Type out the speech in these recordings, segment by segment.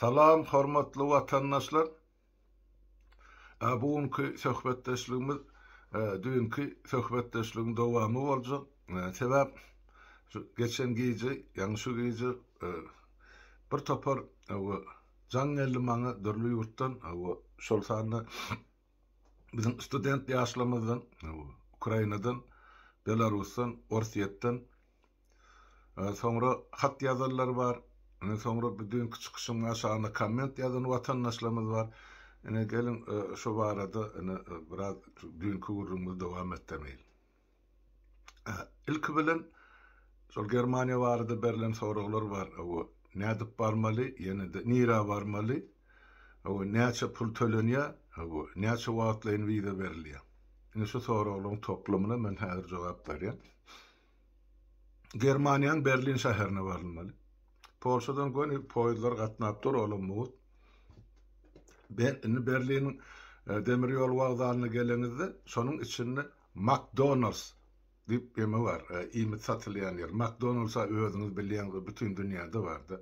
Salam, hormatly watandaşlar. Bugünkü söhbetdeşligimiz dünkü söhbetdeşligiň dowamy boljak. Sebäp geçen gece, ýani şu gece bir topar jaň geldi maňa dörli ýurtdan, şol sanda bizim student ýaşlamyzdan, Ukrainadan, Belarusdan, Orsiýetden, soňra hat ýazarlar bar. Soňra bir dünkü çykyşyň aşagyna komment ýazan watandaşlarymyz bar. Gelin şu barada biraz dünkü gurrumuzy dowam etdirmeýil. İlki bilen şol Germaniýa barada berilen soraglar bar. Nädip barmaly, ýene-de nira barmaly? Näçe pul tölenýär? Näçe wagtlaryň wiza berilýär? Ine şu soraglaryň toplamyna men häzir jogap berýän. Germaniýanyň Berlin şäherine barylmaly. Polşadan goňy poýzlar gatnap dur olumly. Ben Berlin'in demir yol wagdalyna gelenizde şonuň içinde McDonald's diýip ýeme bar. Ýemy satylýan ýer. McDonald's'a özüňiz bilýän bütün dünýäde bardy.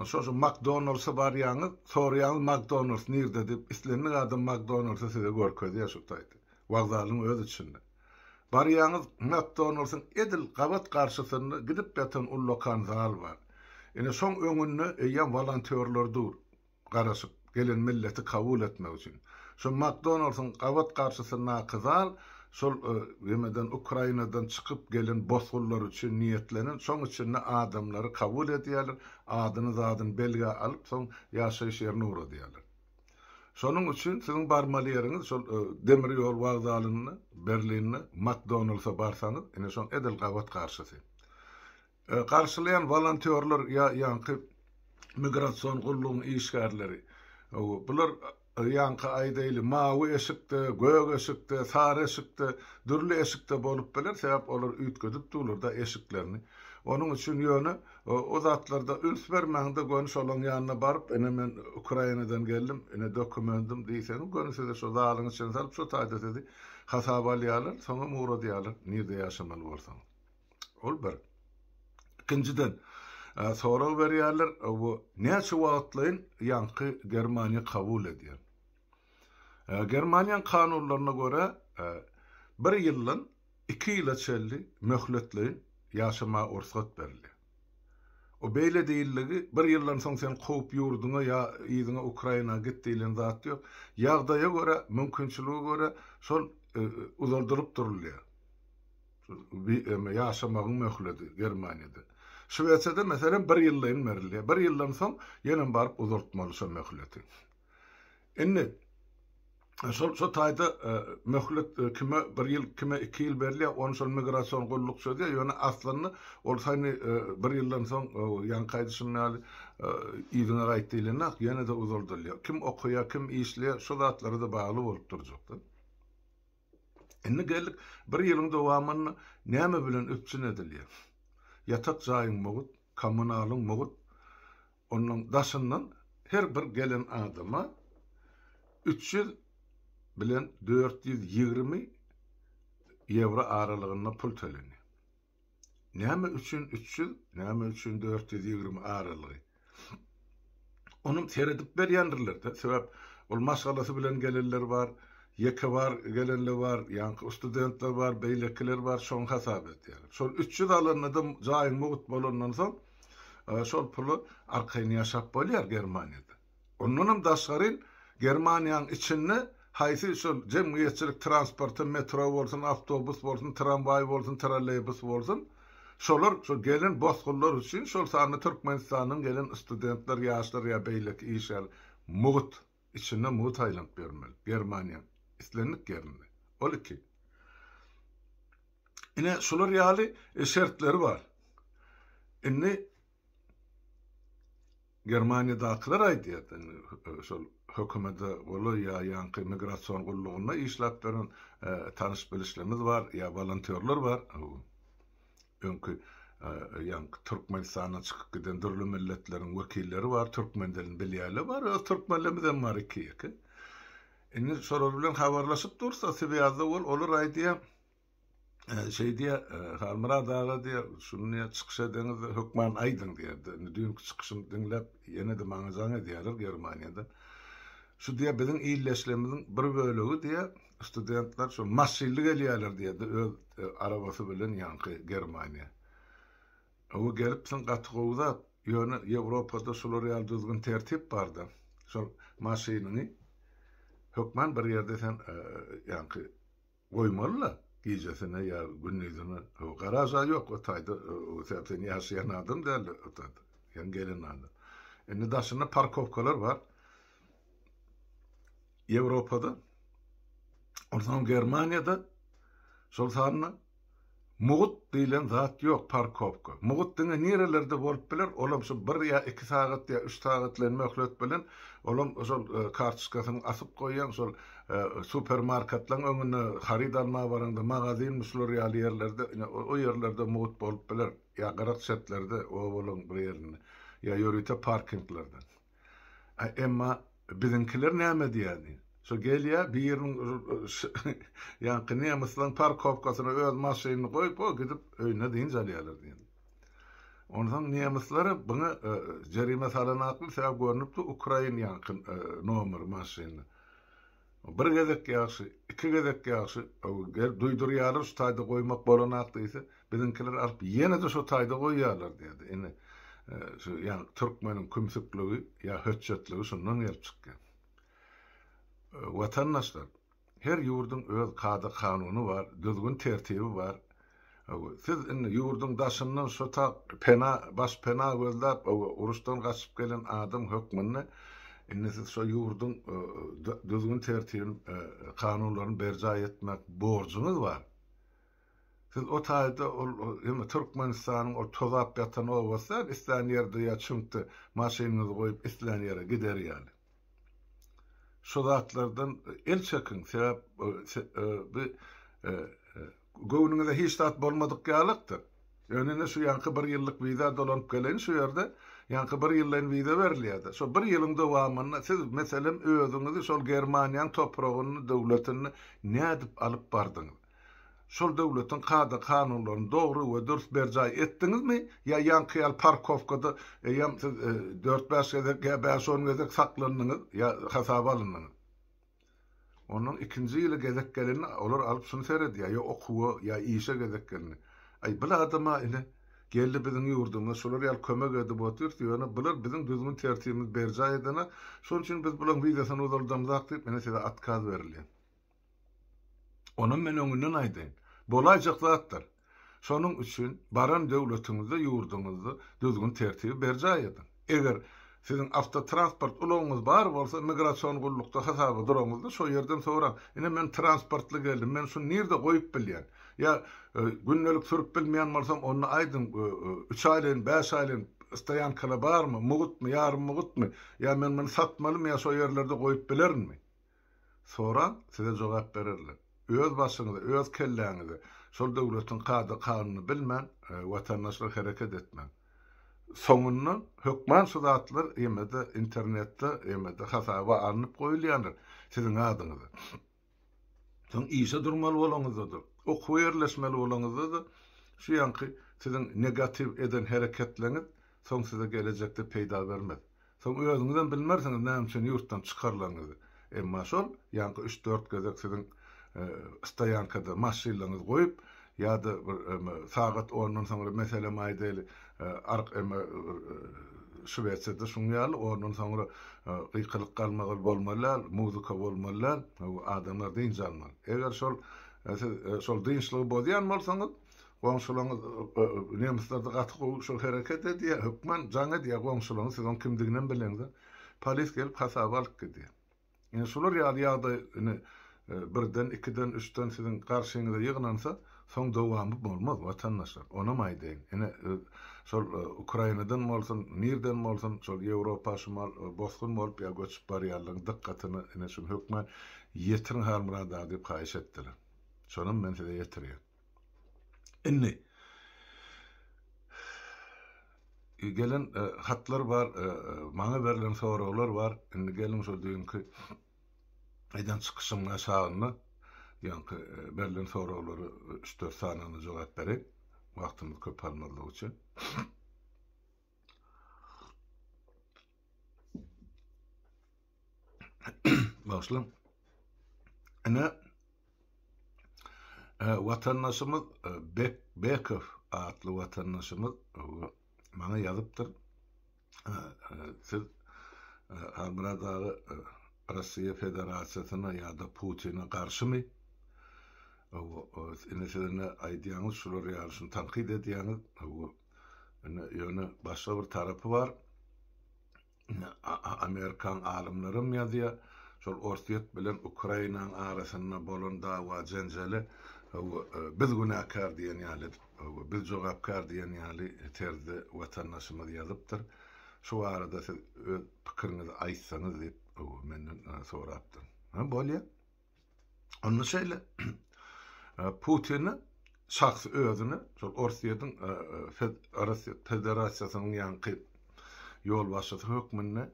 Şo McDonald's'a barýaňyz, soraýaňyz McDonald's nirde diýip islenýän adam McDonald's'a size görkezdi ýaşaýdy. Wagdalyň öz içinde. Barýaňyz McDonald's'ın edil gabat garşysynda gidip ýatan ul lokan zal bar. Ene şoň öňünde ýan volontörler dur. Garaşyp gelen milleti kabul etmek için. Şu McDonald's'ın gabat garşysyna kyzal, şol ýemeden Ukrainadan çykyp gelen bosgullar üçin niýetlenen, şoň üçin adamlary kabul edýärler, adyny zadyny belge alyp, soň ýaşaýyş ýerine uradýarlar. Şonuň üçin siziň barmaly ýeriňiz şol demir ýol wagdalyny Berlinne McDonald's'a barsaňyz, ene şoň edil gabat garşysy. Karşılayan volontörler ýa-ýanky migrasiýon gullugynyň işgärleri. Bular ýanky aýdaýly mawy eşikde, gög eşikde, sary eşikde, dürli eşikde bolup biler, sebäp olar üýtgedip durlar da eşiklerini. Onuň üçin ýöne o zatlarda üns bermäňde göňüş olan ýanyna baryp, ene men Ukrainadan geldim, ene dokumentim diýseň, göňüse de şo zalyň içine salyp şo taýda dedi, hasap alýarlar, soňra muradýarlar, nirde ýaşamaly bolsaň. Ol bir. İkinciden, soraw berýärler, näçe wagtlaryň ýanky Germaniýa kabul edýär. Germaniýanyň kanunlaryna göre 1 ýyldan 2 ýyla çelli möhletli ýaşama ursat berilýär. O beýle diýilligi 1 ýyldan soň sen gowy ýurduňa ýa ýygyňa Ukraina gitdiýilen zat ýok. Ýagdaýa göre, mümkinçilige göre şol uzaldyryp durulýar. Ýaşamagyň möhleti Germaniýada. Şweýçede meselem 1 ýyldan berilýär. 1 ýyldan soň ýene baryp uzaltmaly şo möhleti. Indi şo taýda möhlet kime 1 ýyl, kime 2 ýyl berilýär, onu şol migrasiýon gulluk söýdi, ýöne aslanny ol saýny 1 ýyldan soň ýan gaýdyşyny ýygyna gaýtdyýylan ýene de uzaldylýar. Kim okuýar, kim işleýär, şo zatlary da bagly bolup durjakdy. Indi geldik 1 ýylyň dowamyny näme bilen öpçün edilýär? Yatak jaýyň mugut, kommunalyň mugut, onuň daşyndan her bir gelen adama 300 bilen 420 euro aralygyna pul tölenýär. Näme üçin 300, näme üçin 420 aralygy? Onu seredip berýändirler. Sebäp ol maşgalasy bilen gelenler bar, ýeke bar, gelenler bar, ýanky studentler bar, beýlekler bar, şoň hasap etýär. Şol 300 alanyna da jaýyň mugut bolandan soň şol puly arkaýyna ýaşap bolýar Germaniýada. Ondan daşgary Germaniýanyň içinde haýsy şol jemgyýetçilik transporty, metro bolsun, awtobus bolsun, tramway bolsun, trolleybus bolsun, şolar şol gelen bosgullar üçin şol sany Türkmenistanyň gelen studentler, ýaşlar ýa beýlek işler mugut içinde mugut aýlanp bermeli. Germaniýa islenlik yerinde. Ol iki. Ine şolar ýaly şertleri bar. Indi Germaniýadakylar aýdýar, şol hökümete bolu ýa-ýanky migrasiýon gullugyna işläp beren tanış bilişlerimiz bar, ýa volontörler bar. Öňkü ýanky Türkmenistana çykyp giden dürli milletleriň wekilleri bar, türkmen dilini bilýärler bar, türkmenlerden bar iki. Indi şolar bilen habarlaşyp dursa, sebäbi olar aýdýar, şey diye Halmara Dağı diye şunu çıkış edeniz Hökman Aydın diye. Dünkü çıkışım dinlep yine de maňyzany diýerler Germaniýadan. Şu diye bizim iyileşlemizin bir bölüğü diye studentler şu masilli gelýärler diye öz arabası bilen yankı Germaniýa. O gelip sen gatygowda ýöne Ýewropada şolar ýaly düzgün tertip bardy. Şol maşynyny Hökman bir ýerde sen yankı goýmalylar. Gijesine ya günnüzüne o garaja yok o tayda o sebepten yaşayan adam derler o tayda. Yani gelin adam. Indi daşında parkovkalar var. Avrupa'da oradan Germaniýada şol sanna mugut diýilen zat yok parkovka. Mugut diňe nerelerde bolup biler? Olam şu 1 ya 2 saat ya 3 saatlen möhlet bilen olam şol kartçyskasyny asyp goýan şol supermarketlaryň öňüne harid alma baranda magazin muslar ýaly ýerlerde o ýerlerde mugut bolup biler. Ya garak şertlerde o bolan bir ýerinde. Ya ýörüte parkinglarda. Emma bizimkiler näme diýýär? So gelýär bir ýerin ýanky nämeslaň parkovkasyna öz maşynyny goýup o gidip öýüne diň jalýarlar diýen. Ondan nämeslary buňa jerime salanatly sebäp görnüpdi Ukraina ýanky nomer maşyny. Bir gezek ýaşy, iki gezek ýaşy gel duýdurýarlar şu taýda goýmak bolanakdy ise bizimkiler alyp ýene de şu taýda goýýarlar diýdi. Ene şu ýani türkmeniň kümsükligi ýa höççetligi şundan gelip çykýan. Vatandaşlar, her ýurdun öz kady kanuny bar, düzgün tertibi bar. Siz ýurdun daşyndan şu ta baş pena gözläp uruşdan gaçyp gelen adam hökmüni siz şu ýurdun düzgün tertibini kanunlaryny berja etmek borcuňyz bar. Siz o taýda Türkmenistanyň o tozap ýatan obasy isleýän ýerde ýaçymdy maşynyňyzy goýup isleýän ýere giderýär. Şu zatlardan el çekin sebäp bir göwnüňizde hiç zat bolmadyk ýalykdyr. Önüne şu ýanky 1 ýyllyk wiza dolanyp gelen şu ýerde ýanky 1 ýyllyk wiza berilýärdi. Şu 1 ýylyň dowamyna siz meselem özüňizi şol Germaniýanyň topragyny, döwletini nädip alyp bardyňyz? Şol döwletiň kady kanunlaryny dogry we dürüst berja etdiňizmi? Ýa ýanky ýal parkovkada ýa 4-5 gezek ýa 5-10 gezek saklandyňyz ýa hasaba alyndyňyz. Onuň ikinji ýyly gezek geleni olar alyp şunu seredýär ýa okuwa ýa işe gezek geleni. Ay bu adama ine geldi biziň ýurdumyza şolar ýal kömek edip otur diýene bular biziň düzgün tertibimiz berja edene şoň üçin biz bulan wizasyny uzaldamzak diýip mene size atkaz berilýär. Onun men öňünden aýdyn. Bolajak zatlar. Şonuň üçin baran döwletiňizde ýurdumyzda düzgün tertibi berja edin. Eger siziň avtotransport ulagyňyz bar bolsa migrasiýon gullukda hasaby duraňyzda şo ýerden sonra ine men transportly geldim. Men şunu nerede goýup bilýän? Ya günnelik sürüp bilmeýän bolsam onu aýdym 3 aýlyn 5 aýlyn staýankala barmy? Mugutmy, ýarym mugutmy? Ya men satmalym ya şo ýerlerde goýup bilerimmi? Sonra size jogap bererler. Öz başyňyza, öz kelläňize şol döwletiň kady kanuny bilmän watandaşlar hereket etmän. Soňundan hökman şu zatlar ýa-da internetde ýa-da hasaba alınıp goýulýanlar siziň adyňyza. Soň işe durmaly bolaňyzda, okuw ýerleşmeli bolaňyzda şu ýanky siziň negativ eden hereketleriniz soň size gelecekde peýda bermez. Soň özüňizden bilmersiňiz näme üçin ýurtdan çykarlaňyzy. Emma şol ýanky 3-4 gezek siziň stayankada maşynyňyzy goýup ýa-da sagat 10-dan soňra meselem aýdyly Şübetsede şuňýaly ondan soňra gyýkylyk galmagy bolmalar, muzika bolmalar, adamlar diň jalmaly. Eger şol diňçligi bolýan bolsaňyz, goňşularyňyz nemislarda gaty şol hereket edýär, hökmen jaňa diýär goňşularyň siziň kimdigini bileňiz. Polis gelip hasaba alyp gidýär. Ýani şolar ýaly birden, ikiden, üçden siziň garşyňyza ýygnansa, soň dowamy bolmaz watandaşlar. Ona maýdyn. Ene şol Ukrainadan bolsun, nerden bolsun, şol Ýewropa şumal bosgun bolup ýa göçüp barýarlygyň dikkatyny ene şu hökmen ýetirin harmyrada diýip gaýş etdiler. Şonuň men size ýetirýär. Inni gelen hatlar var, maňa berilen soralar var. Inni gelin şol dünkü Eden çıkışımın aşağına Yankı Berlin soruları 3-4 saniyede cevap berek. Vaktimiz köp almadığı için. Başlam. Vatandaşımız Bekov adlı vatandaşımız bana yazıptır. Siz Almanya'da Rusya Federasyası'na ya da Putin'e karşı mı? Enesine aydiyanız şuları yarışın tankid ediyanız yani başka bir tarafı var. Amerikan alimlerim yazıyor. Şol Ortiyet bilen Ukrayna'nın arasında bolan dava cenjeli biz günahkar diyen ýaly biz jogapkar diyen ýaly terzi vatandaşymyz ýazypdyr. Şu arada siz pikirinizi aýtsaňyz diýip menden sorapdy. Bolýa. Onu şeýle Putin'i şahsy özüni şol Ortiýetin Rusya Federasiýasynyň ýanky yol başçysy hökmüne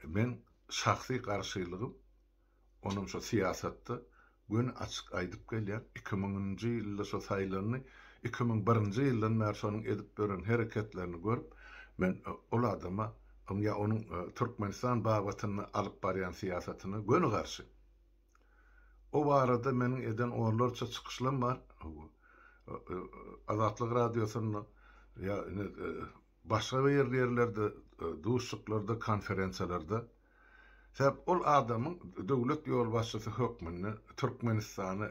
men şahsy garşylygym onun şu siyasatda gün açyk aýdyp gelýär. 2000-nji ýylda şu saýlanyny 2001-nji ýyldan bäri şonuň edip beren hereketlerini görüp men ol adama ýa onuň Türkmenistan babatyny alyp barýan siýasatyny göni garşy. O barada meniň eden orlarça çykyşlarym bar. Azatlyk radiosyna ya başga ýerlerde, duşluklarda, konferensiýalarda sebäp ol adamyň döwlet ýol başçysy hökmüne Türkmenistany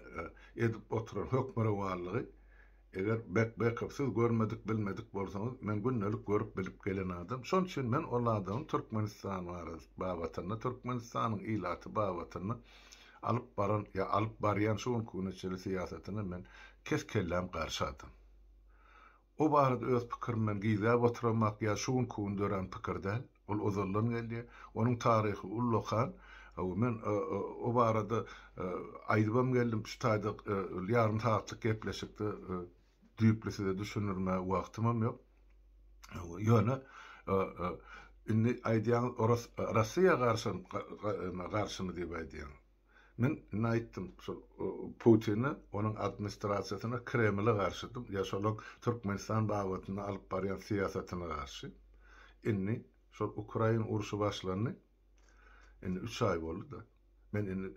edip oturan hökmere warlygy eger Bekopsyz görmedik, bilmedik bolsaňyz men günnelik görüp bilip gelen adam. Şoň üçin men ol adamyň Türkmenistan babatyny, Türkmenistanyň ilaty babatyny alyp baran ya alyp barýan şol kunçyly siýasatyny men keskellem garşadym. O barada öz pikirmen giýzäp oturmak ya şol kun dören pikirden ol ozallan geldi. Onuň taryhy ullukan men o barada aýdybam geldim şu taýda ýarym saatlyk gepleşikdi. Düýplesi de düşünürme wagtymam ýok. Ýöne indi aýdýan Russiýa garşymy diýip aýdýan. Men näitdim şu Putin'i onun administrasiýasyna Kremle garşydym. Ya şol Türkmenistan babatyny alyp barýan siýasatyna garşy. Inni şol Ukraina uruşy başlandy. Inni 3 ay boldy da. Men inni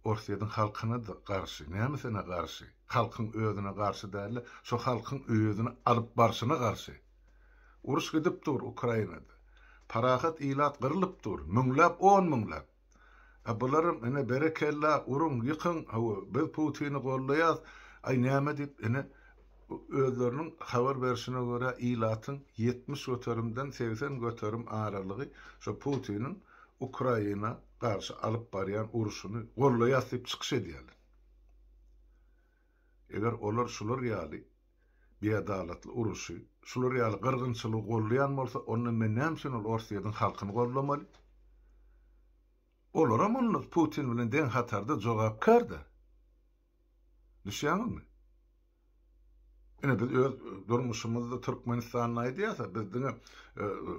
Orsiýadyň halkyna da garşy, nämisine garşy? Halkyň özüne garşy däl, şo halkyň özüni alyp barşyna garşy. Uruş gidip dur Ukrainada. Parahat ilat gyrylyp dur. Müňläp, 10 müňläp. Bularym ene berekella urun ýykyn, biz Putin'i gollaýas, ay näme diýip ene özleriniň habar berişine göre ilatyň 70 göterimden 80 göterim aralygy şo Putin'in Ukraina garşy alyp barýan uruşuny gollaýas diýip çykyş edýärler. Eger olar şular ýaly beadalatly uruşy, şular ýaly gyrgynçylyk gollaýan bolsa, onu men näme ol Orsiýadyň halkyny gollamaly? Olar ama Putin bilen den hatarda jogapkar da. Düşýärmi? Ene biz öz durmuşymyzda Türkmenistanyň aýdýasa, bizdiň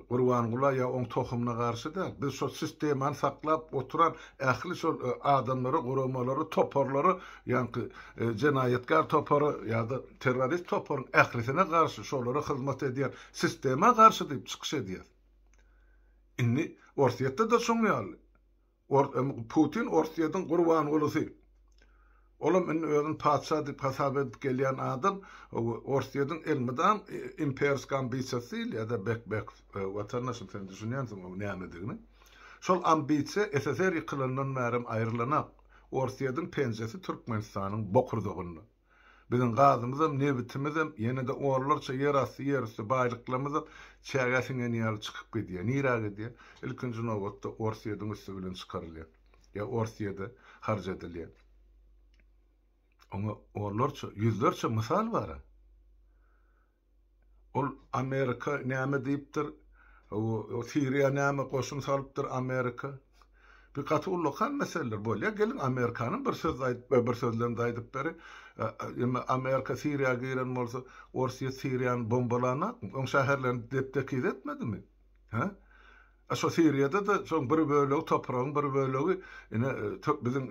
Gurbangulla ýa oň tohumna garşy da, biz şo sistemany saklap oturan ähli şol adamlary, guramalary, toparlary, ýa-ni jenaýetkar topary ýa-da terrorist toparyň ählisine garşy şolary hyzmat edýän sisteme garşy diýip çykyş edýär. Inni Orsiýetde de şoň ýaly. Putin Orsiýadyň Gurbanguly. Olam in özün paçsa diýip hasap edip gelýän adam Orsiýadyň elmidan imperiýsk ambisiýasy ýa-da bek watandaşym sen düşünýänsiň o nämedigini. Şol ambisiýa SSR ýykylanyň märim aýrylanak. Orsiýadyň penjesi Türkmenistanyň bokurdugyny. Biziň gazymyzam, nebitimizam ýene-de orlarça ýerasy baýlyklarymyz çägäsiňe ýaly çykyp gidýär. Nira gidýär? Ilkinji nowatda Orsiýadyň üstü bilen çykarylýar. Ya Orsiýada harj edilýär. Ona orlarça, yüzlerçe misal var. Ol Amerika näme diýipdir? O Siriýa näme goşun salypdyr Amerika? Bir gaty ullukan meseleler bolýar. Gelin Amerikanyň bir söz aýdyp, bir sözlerini aýdyp beri. Amerika Siriýa giren bolsa, Orsiýa Siriýany bombalanak, oň şäherlerini deptekiz etmedimi? Ha? Şo Siriýada da şoň bir bölegi topragyň bir bölegi ine biziň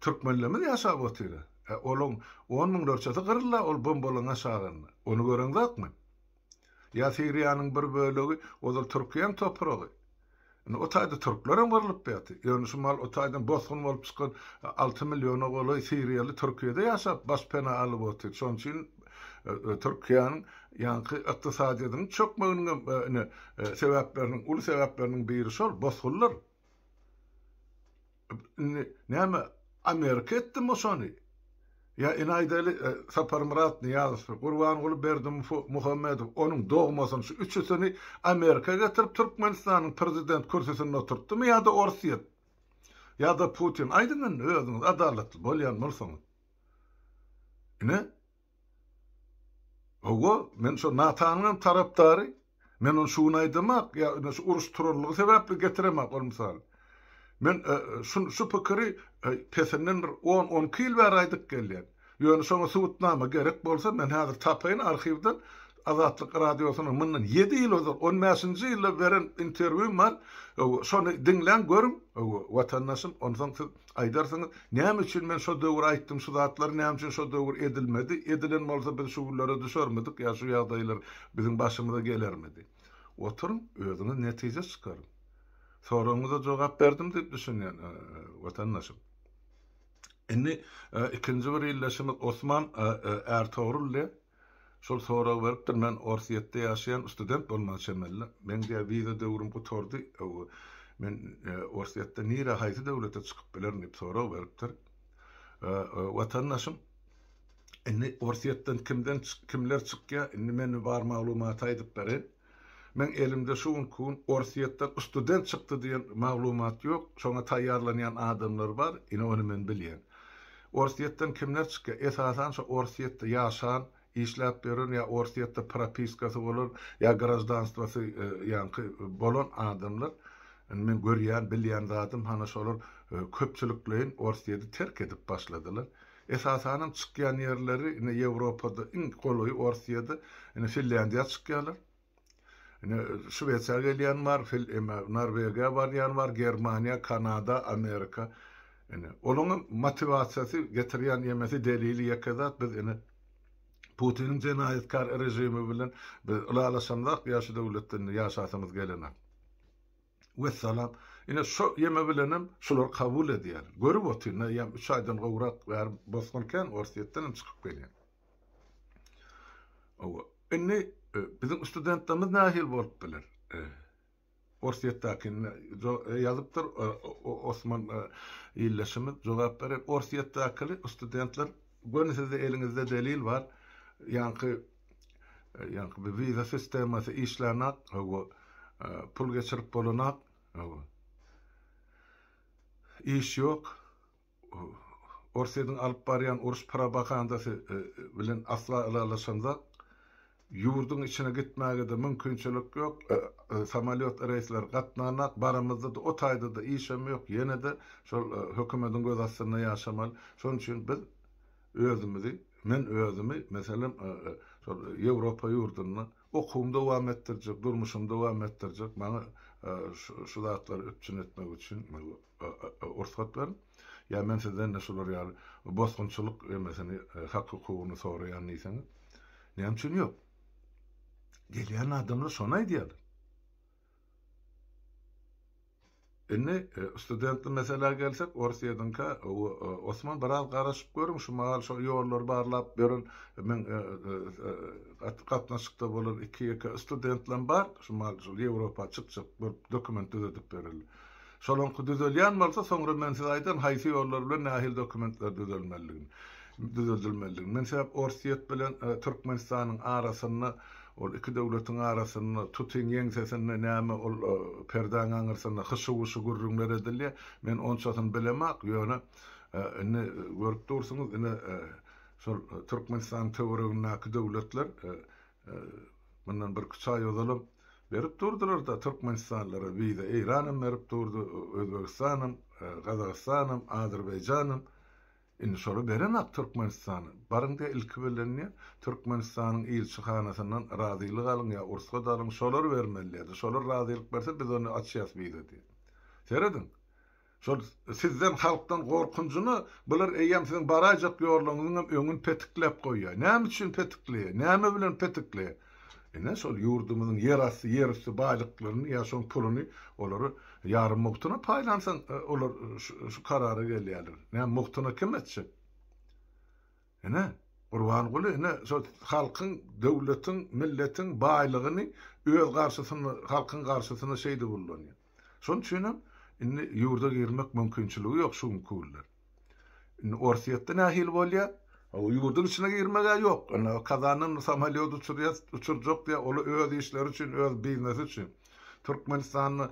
Türkmenlemi ýaşap otyry. Olun 10 000 dörçesi gyrla ol bombalaň aşagyny. Onu göreňdäkmi? Ya Siriýanyň bir bölegi ozal Türkiýanyň topragy. O taýda türklerim gyrylyp ýaty. Ýöne şumal o taýdan bosgun bolup çykan 6 milyona goly Siriýaly Türkiýede ýaşap başpena alyp otyr. Şoň üçin Türkiýanyň ýanky ykdysadyýatynyň çökmeginiň sebäpleriniň, ulu sebäpleriniň biri şol bosgunlar. Näme Amerika etdimi şonu? Ya inaýdaly Sapar Murat Niýazow, Gurbanuly Berdimuhammedow onuň dogmasyny şu üçüsini Amerika getirip Türkmenistanyň prezident kürsüsine oturtdymy ýa-da Orsiýet ýa-da Putin aýdyňyň özüňiz adalatly bolýan bolsaňyz. Ne? Ogo men şu Natanyň tarapdary, men onu şunu aýdymak, ýa şu uruş turarlygy sebäpli getiremek bolmasa. Men şu pikiri pesenden 10-12 ýyl bäri aýdyp gelýän. Ýöne şoňa subutnama gerek bolsa men häzir tapaýyn arhivden Azatlyk radiosynyň mundan 7 ýyl ozar 15-nji ýylda beren interwýum bar. Şonu dinlen görüm. Watandaşym ondan siz aýdarsyňyz, näme üçin men şu döwür aýtdym, şu zatlar näme üçin şu döwür edilmedi? Edilen bolsa biz şu gullara düşermedik, ýa şu ýagdaýlar biziň başymyza gelermedi. Oturun, özüňiz netije çykaryn. Soruňyza jogap berdim diýip düşünýän watandaşym. Indi ikinji bir ýyllaşymy Osman Ertuğrul şol soragy beripdir. Men Orsiýetde ýaşaýan student bolmak şemelle. Men diýär wiza döwrüm gutordy. Men Orsiýetde nire haýsy döwlete çykyp bilerin diýip soragy beripdir. Watandaşym indi Orsiýetden kimler çykýar? Indi men bar maglumat aýdyp berin. Men elimde şu gün Orsiýetden student çykdy diýen maglumat ýok. Şoňa taýýarlanýan adamlar bar. Ine onu men bilýän. Orsiýetden kimler çykýar? Esasan şu Orsiýetde ýaşan, işläp beren ýa Orsiýetde propiskasy bolan ýa gражданствосy ýanky bolan adamlar. Men görýän, bilýän zatym hana şolar köpçülikleýin Orsiýeti terk edip başladylar. Esasan çykýan ýerleri ine Ýewropada iň goloý Orsiýede, ine Finlandiýa çykýarlar. Şweýçarga gelýän bar, Norwegiýa barýan bar, Germaniýa, Kanada, Amerika. Onuň motivasiýasy getirýän ýemesi delili ýekazat biz Putinin jenaýetkar rejimi bilen biz ulalaşandak ýaşy döwletden ýaşasymyz gelenek. Vesselam. Ine şu ýeme bilenem şular kabul edýär. Görüp otyr, ýa 3 aýdan gowrak ber bosgunken Orsiýetden çykyp gelýän. Indi bizim studentlerimiz nähil bolup biler. Orsiýetdäki ýazypdyr Osman ýyllaşymy jogap beren. Orsiýetdäki studentler gönüsizde eliňizde delil bar. Ýanky bir wiza sistemasy işlänak, pul geçirip bolanak, iş ýok. Orsiýetin alyp barýan uruş propagandasy bilen asla alalaşanda ýurdun içine gitmäge de mümkinçilik ýok. Samolyot reisler gatnanak, baramyzda da o taýda da işem ýok. Ýene de şol hökümetiň göz astynda ýaşamaly. Şoň üçin biz men özümi meselem şol Ýewropa ýurduna okumda dowam etdirjek, durmuşymda dowam etdirjek. Maňa şu zatlar üçin etmek üçin ortak berdim. Ya men sizden de şolar ýaly bosgunçylyk emesini hak hukugyny soraýan diýseňiz. Näme üçin ýok? Gelýän adamlar şonu aýdýar. Indi studentli mesela gelsek Orsiýedenka Osman biraz garaşyp görüň şu magal şu ýollar barlap beren men gatnaşykda bolan 2 studentler bar şu magal şu Ýewropa çyk bir dokument düzeltip berildi. Şolan düzelýän bolsa soňra men size aýdan haýsy ýollar bilen nähil dokumentler düzeltilmeli. Men sebäp Orsiýet bilen Türkmenistanyň arasyny ol iki döwletiň arasyny tutin ýeňsesinde näme ol perdaň aňyrsyna hyşy-hyşy gürrüňler edilýär. Men onçasyny bilemek ýöne ine görüp dursunuz ine şol Türkmenistan töweregindäki döwletler bundan bir küçük ýolum berip durdular da Türkmenistanlara wiza Eýranam berip durdy, Özbegistanam, Gazagstanam, Azerbaýjanam. Indi şolu berenak Türkmenistany. Barynda ilki bilenni Türkmenistanyň ilçihanasyndan razylyk alyň ýa ursga dalyň şolar bermelidir. Şolar razylyk berse biz onu açýas wiza diýip. Seredin. Şol sizden halktan korkuncuny bular eýem sizin barajak ýorlaryňyň öňün petiklep goýýar. Näme üçin petikleýär? Näme bilen petikleýär? Ne şol ýurdumyzyň ýerasy, ýerüstü baýlyklaryny ýa şol puluny olary ýarym muhtuna paýlansan olar şu karara gelýärler. Näme muhtuna kim etjek? Qurban guly şol halkyň, döwletiň, milletiň baýlygyny öz garşysyna, halkyň garşysyna şeýde bolýar. Şoň üçin inni ýurda girmek mümkinçiligi ýok şu kullar. Inni orsiýetde nähil bolýar? O ýurdun içine girmege ýok. Kazanyň samolyot uçurjak diýe ol öz işleri üçin, öz biznesi üçin. Türkmenistanyny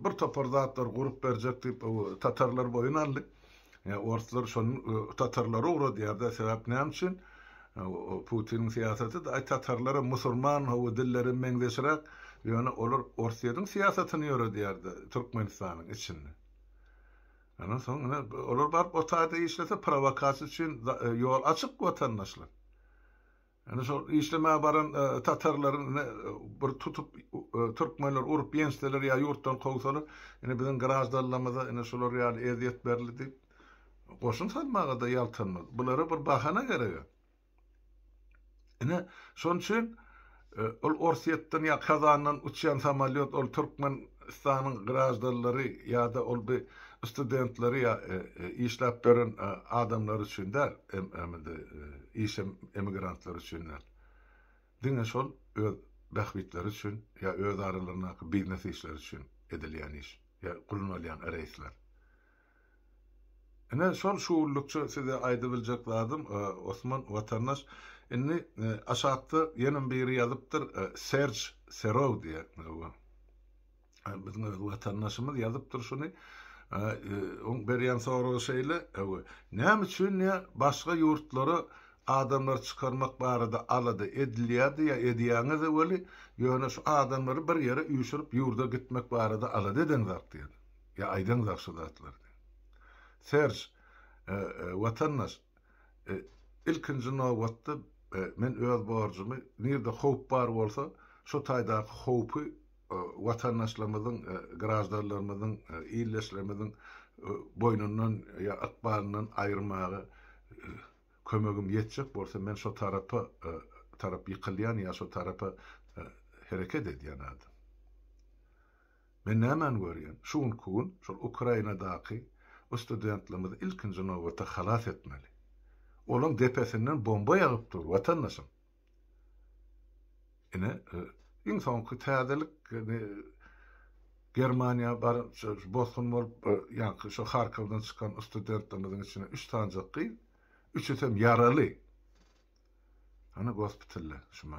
bir topar zatlar gurup berjek diýip tatarlar boyun aldy. Orslar şonu tatarlara uğradı ýerde sebäp näme üçin? Putiniň siýasaty da tatarlara musulman hawa dillerin meňdeşirek ýöne olar Orsiýadyň siýasatyny ýöredi ýerde Türkmenistanyň içinde. Ana soňra olar barp o taýda işlese provokasiýa üçin ýol açyk watandaşlar. Ana şol işleme baran tatarlaryň bir tutup türkmenler urup ýençler ýa ýurtdan gowsalar, ene biziň garajdallamada ene şolar ýaly eziýet berildi. Goşun salmaga da ýaltanmaz. Bulara bir bahana gerek. Ene şoň üçin ol Orsiýetden ýa Kazandan uçýan samolyot ol Türkmenistanyň garajdallary ýa-da ol bir studentleri ya işläp beren adamlar üçin der, iş emigrantlar üçin der. Diňe şol öz bähbitleri üçin ya öz aralaryna biznes işleri üçin edilýän iş ya gulunalýan reisler. Ene şol şuurlukça size aýdyp biljek lazım Osman watandaş inni aşakda ýene biri ýazypdyr Serge Serov diýe. Biziň watandaşymyz ýazypdyr şunu. On berýän soragy şeýle, näme üçin başga ýurtlara adamlar çykarmak barada alady edilýärdi ýa edýäňiz weli ýöne şu adamlary bir ýere üýşürip ýurda gitmek barada alady edenler diýdi. Ya aýdan zakşydatlar. Serge watandaş ilkinji nowatda men öz borjumy nirde howp bar bolsa şu taýda howpy watandaşlarymyzyň, garajdallarymyzyň, ýerleşlerimizin boynundan ýa akbaryndan aýyrmagy kömegim ýetjek bolsa men şu tarap ýykylýan ýa şu tarapa hereket edýän adam. Men näme görýän? Şuň kun şol Ukrainadaky o studentlerimiz ilkinji nowatda halas etmeli. Olaň depesinden bomba ýagyp dur watandaşym. Ene İnsanky täzelik Germaniýa bar bosgun bolup ýa şu Harkowdan çykan studentlerimiň içine 3 tanjak gyýyp, 3-ü hem ýaraly. Ana gospitalda şuma.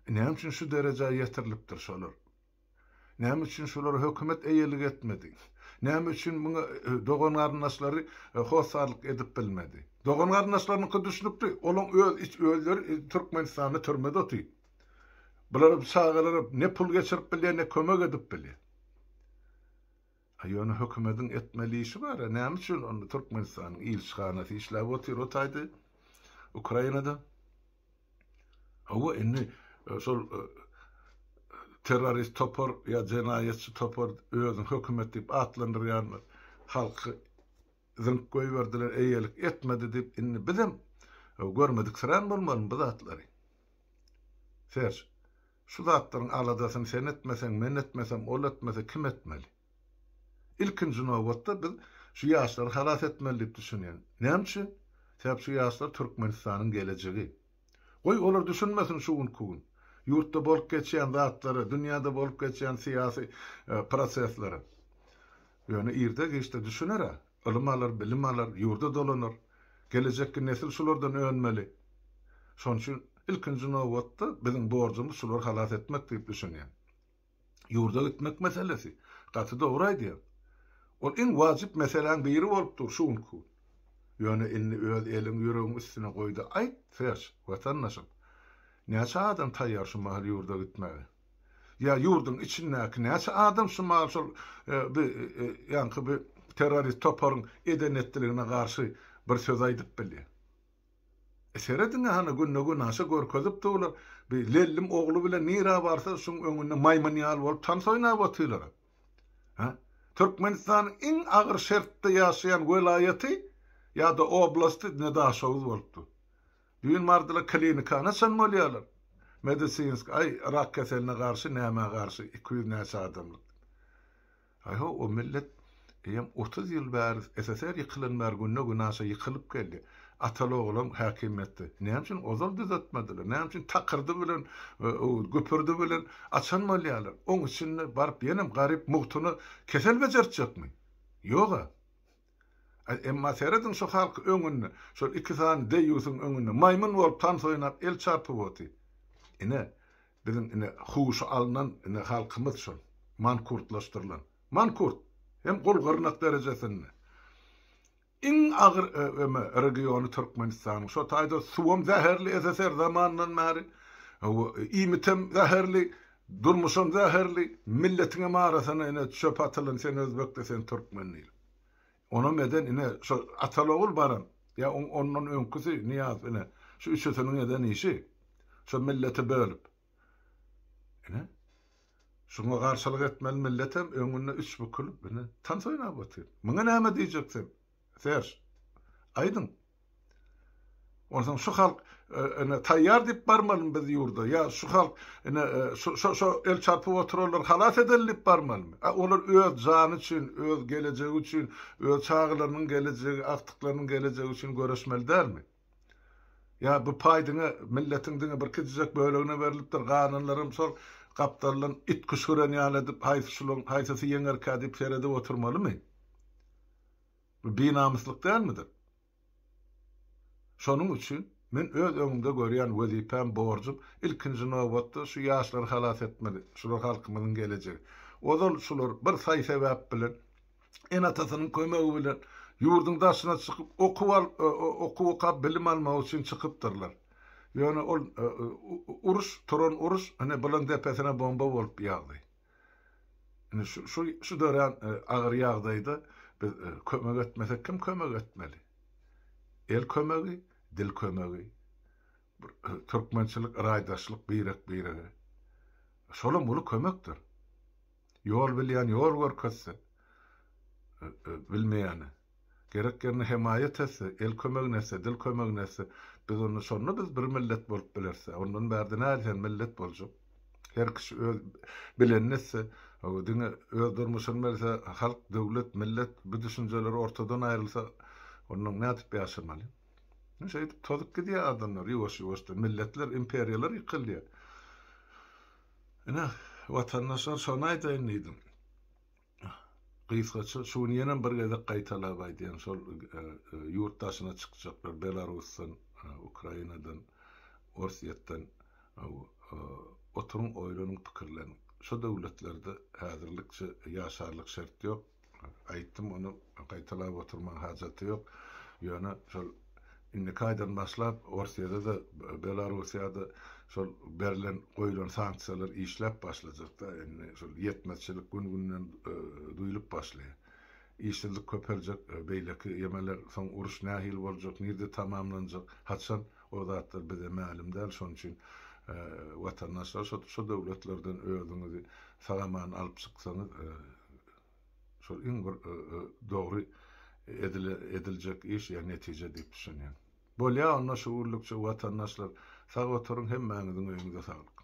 Näme üçin şu derejäge ýetirilipdir şolar? Näme üçin şolar hökümet eýelik etmedi? Näme üçin muňa dogan garnaşlary hosarlyk edip bilmedi? Dogan garnaşlaryny düşünipdi, olaň öz özleri Türkmenistany türmede otyp. Bular sağalar ne pul geçirip bilýär, ne kömek edip bilýär. Aýony hökümetiň etmeli işi bar. Näme üçin onu Türkmenistanyň ilçihanasy işläp otyr o taýda Ukrainada? Hawa inni şol terrorist topar ýa jenaýetçi topar özüň hökümet diýip atlandyrýan halky zynk goýberdiler, eýelik etmedi diýip inni bizim görmedik sıran bolmaly bu zatlary. Serge şu zatlaryň aladasyny sen etmesen, men etmesem, ol etmese kim etmeli? İlkinji nowatda biz şu ýaşlary halas etmeli diýip düşünýän. Näme üçin? Sebäp şu ýaşlar Türkmenistanyň gelejegi. Goý olar düşünmesin şu gün. Ýurtda bolup geçýän zatlary, dünýäde bolup geçýän siýasy prosesleri. Ýöne ýerde işte düşüner. Ilim alar, bilim alar, ýurda dolanır. Gelejekki nesil şulardan öňmeli. Şoň üçin ilkinji nowatda biziň borjumyz şular halas etmek diýip düşünýän. Ýurda gitmek meselesi gaty dogry. Ol en wajyp meselen biri bolupdyr şu gün. Ýöne inni öz eliň ýüregiň üstüne goýdy. Aýt, Serge, watandaşym. Näçe adam taýýar şu mahal ýurda gitmege? Ya ýurdun içindäki näçe adam şu mahal şol bir terrorist toparyň edenetdiligine garşy bir söz aýdyp bilýär. Eseredin hana gün aşa görkezip durlar. Bir lellim oğlu bilen nira barsa şun öňünde maýmun ýaly bolup tan soýnap otylar. Ha? Türkmenistan'ın en ağır şertte yaşayan velayeti ya da oblasti ne daha şoğuz bolupdy. Düğün mardyla klinikana sanmalyalar. Medisinsk ay rak keseline karşı näme karşı 200 näçe adamlyk. Ayho o millet 30 ýyl bäri SSR ýykylan günne günasa ýykylyp geldi. Ataly oğlum häkimetde. Näme üçin ozal düzeltmediler? Näme üçin takyrdy bilen, göpürdi bilen açanmalyalar? Oň üçin baryp ýenem garyp muhtuny kesel bejertjekmi? Ýoga. Emma seredin şu halk öňünde, şu iki tane deýýusyň öňünde maýmun bolup tan soýnap el çarpyp oty. Ine bizim ine huşu alınan ine halkymyz şol mankurtlaşdyrylan. Mankurt hem gol gırnak derejesinde. En ağır regionu Türkmenistan'ın şu taýda suwum zäherli SSR zamanından bäri imitem zäherli durmuşum zäherli milletine marasana ine çöp atylan sen özbekde sen türkmenli. Ona meden ine şu atalogul baran ya ondan öňküsi Niyaz ine şu üçüsünün eden işi şu milleti bölüp ine şuna garşylyk etmeli milletem öňünde üç bükülüp ine tan soýnap otyr. Muňa näme diýjeksin? Serж aydın. Ondan şu halk ene taýýar dip barmalym biz ýurda. Ya şu halk ene şu el çarpyp otururlar halas edilip barmalym. Olar öz jany üçin, öz geleceği üçin, öz çağlarynyň geleceği, aktyklarynyň geleceği üçin göreşmeli dälmi? Ya bu paýdyňa milletiň diňe bir kizjek bölegine berilipdir. Ganunlarym sol kaptarlan it kuşuran ýaladip haýsysyň haýsysy ýeňer kadip seredip oturmalymy? Bu binamyslyk dälmidir? Şonuň üçin men öz öňümde görýän wezipem borjum ilkinji nowbatda şu ýaşlary halas etmeli. Şular halkymyzyň geleceği. Ozal şular bir saý sebäp bilen en atasynyň kömegi bilen ýurduň daşyna çykyp okuwak bilim almak üçin çykypdyrlar. Ýöne ol uruş, turan uruş hani bilen depesine bomba bolup ýagdy. Yani şu dören ağır ýagdaýda biz kömek etmesek kim kömek etmeli? El kömegi, dil kömegi, türkmençilik, raýdaşlyk birek. Şolam bulu kömekdir. Yol bilýän yol görkezse, bilmeýäni. Gereklerini himayet etse, el kömegine etse, dil kömegine etse, biz onu sonra biz bir millet bolup bilerse, ondan bärde näçe millet boljak. Her kişi öz bilenini etse, o dine öz durmuşun bilse, halk, döwlet, millet bu düşünjeleri ortadan ayrılsa, ondan ne atıp ýaşamaly? Şey tozup gidýär adamlar, ýuwaş-ýuwaşdan milletler, imperiyalar ýykylýar. Ene watandaşlar şonu aýdaýyn diýdim. Gysgaça şunu ýene bir gezek gaýtalap aýdýan şol ýurtdaşyna çykjaklar Belarusdan, Ukrainadan, Russiýadan oturuň oýlanyň pikirlerini. Şu döwletlerde häzirlikçe ýaşarlyk şert ýok. Aýtdym onu gaýtalap oturmak hajaty ýok. Ýöne şol indi kaýdan başlap Russiýada da Belarusiýada şol berilen goýulan sanksiýalar işläp başlajak da indi şol ýetmezçilik gün-günden duýulyp başlaýar. İşçilik köpeljek, beýleki ýemeler soň uruş nähil boljak, nirde tamamlanjak, haçan o zatlar bize ma'lum däl. Şoň üçin watandaşlar şu döwletlerden özüňizi sagaman alyp çyksaňyz şol iň dogry ediljek iş ýa netije diýip düşünýän. Bolýa onda şuurlukça watandaşlar sag oturuň hemmäňiziň öýüňize saglyk.